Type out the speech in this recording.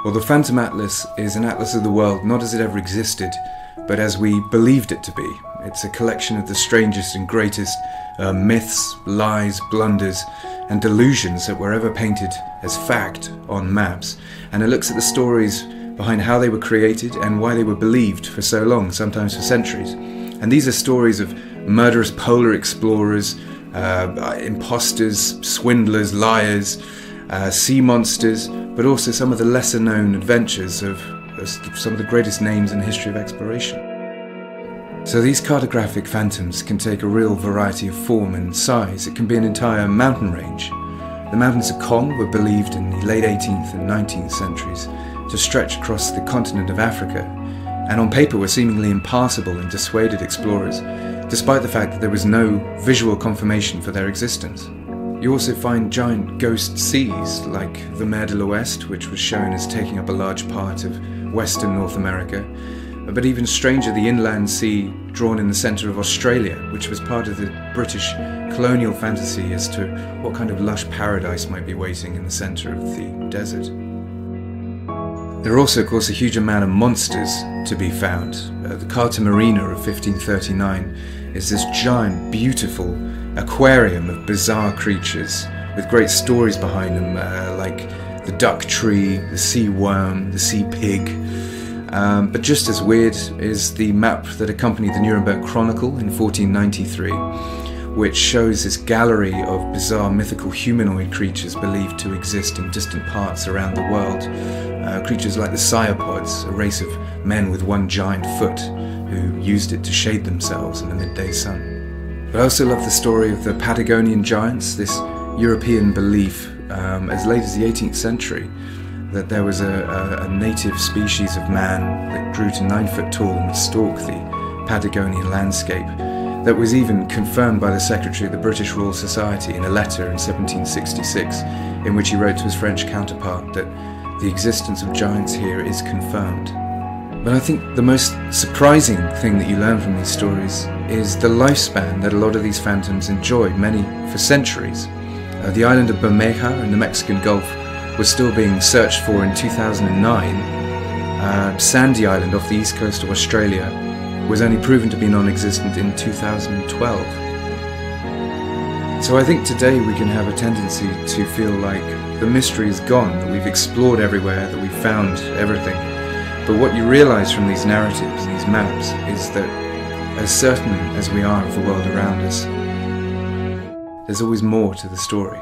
Well, the Phantom Atlas is an atlas of the world not as it ever existed, but as we believed it to be. It's a collection of the strangest and greatest myths, lies, blunders, and delusions that were ever painted as fact on maps. And it looks at the stories behind how they were created and why they were believed for so long, sometimes for centuries. And these are stories of murderous polar explorers, imposters, swindlers, liars, sea monsters, but also some of the lesser known adventures of some of the greatest names in the history of exploration. So these cartographic phantoms can take a real variety of form and size. It can be an entire mountain range. The mountains of Kong were believed in the late 18th and 19th centuries to stretch across the continent of Africa, and on paper were seemingly impassable and dissuaded explorers, despite the fact that there was no visual confirmation for their existence. You also find giant ghost seas like the Mer de l'Ouest, which was shown as taking up a large part of western North America, but even stranger, the inland sea drawn in the centre of Australia, which was part of the British colonial fantasy as to what kind of lush paradise might be waiting in the centre of the desert. There are also, of course, a huge amount of monsters to be found. The Carta Marina of 1539 is this giant, beautiful aquarium of bizarre creatures with great stories behind them, like the duck tree, the sea worm, the sea pig. But just as weird is the map that accompanied the Nuremberg Chronicle in 1493, which shows this gallery of bizarre mythical humanoid creatures believed to exist in distant parts around the world. Creatures like the Cyopods, a race of men with one giant foot who used it to shade themselves in the midday sun. But I also love the story of the Patagonian giants, this European belief as late as the 18th century that there was a native species of man that grew to 9 foot tall and would stalk the Patagonian landscape. That was even confirmed by the Secretary of the British Royal Society in a letter in 1766, in which he wrote to his French counterpart that the existence of giants here is confirmed. But I think the most surprising thing that you learn from these stories is the lifespan that a lot of these phantoms enjoy, many for centuries. The island of Bermeja in the Mexican Gulf was still being searched for in 2009. Sandy Island off the east coast of Australia was only proven to be non-existent in 2012. So I think today we can have a tendency to feel like the mystery is gone, that we've explored everywhere, that we've found everything. But what you realise from these narratives, these maps, is that as certain as we are of the world around us, there's always more to the story.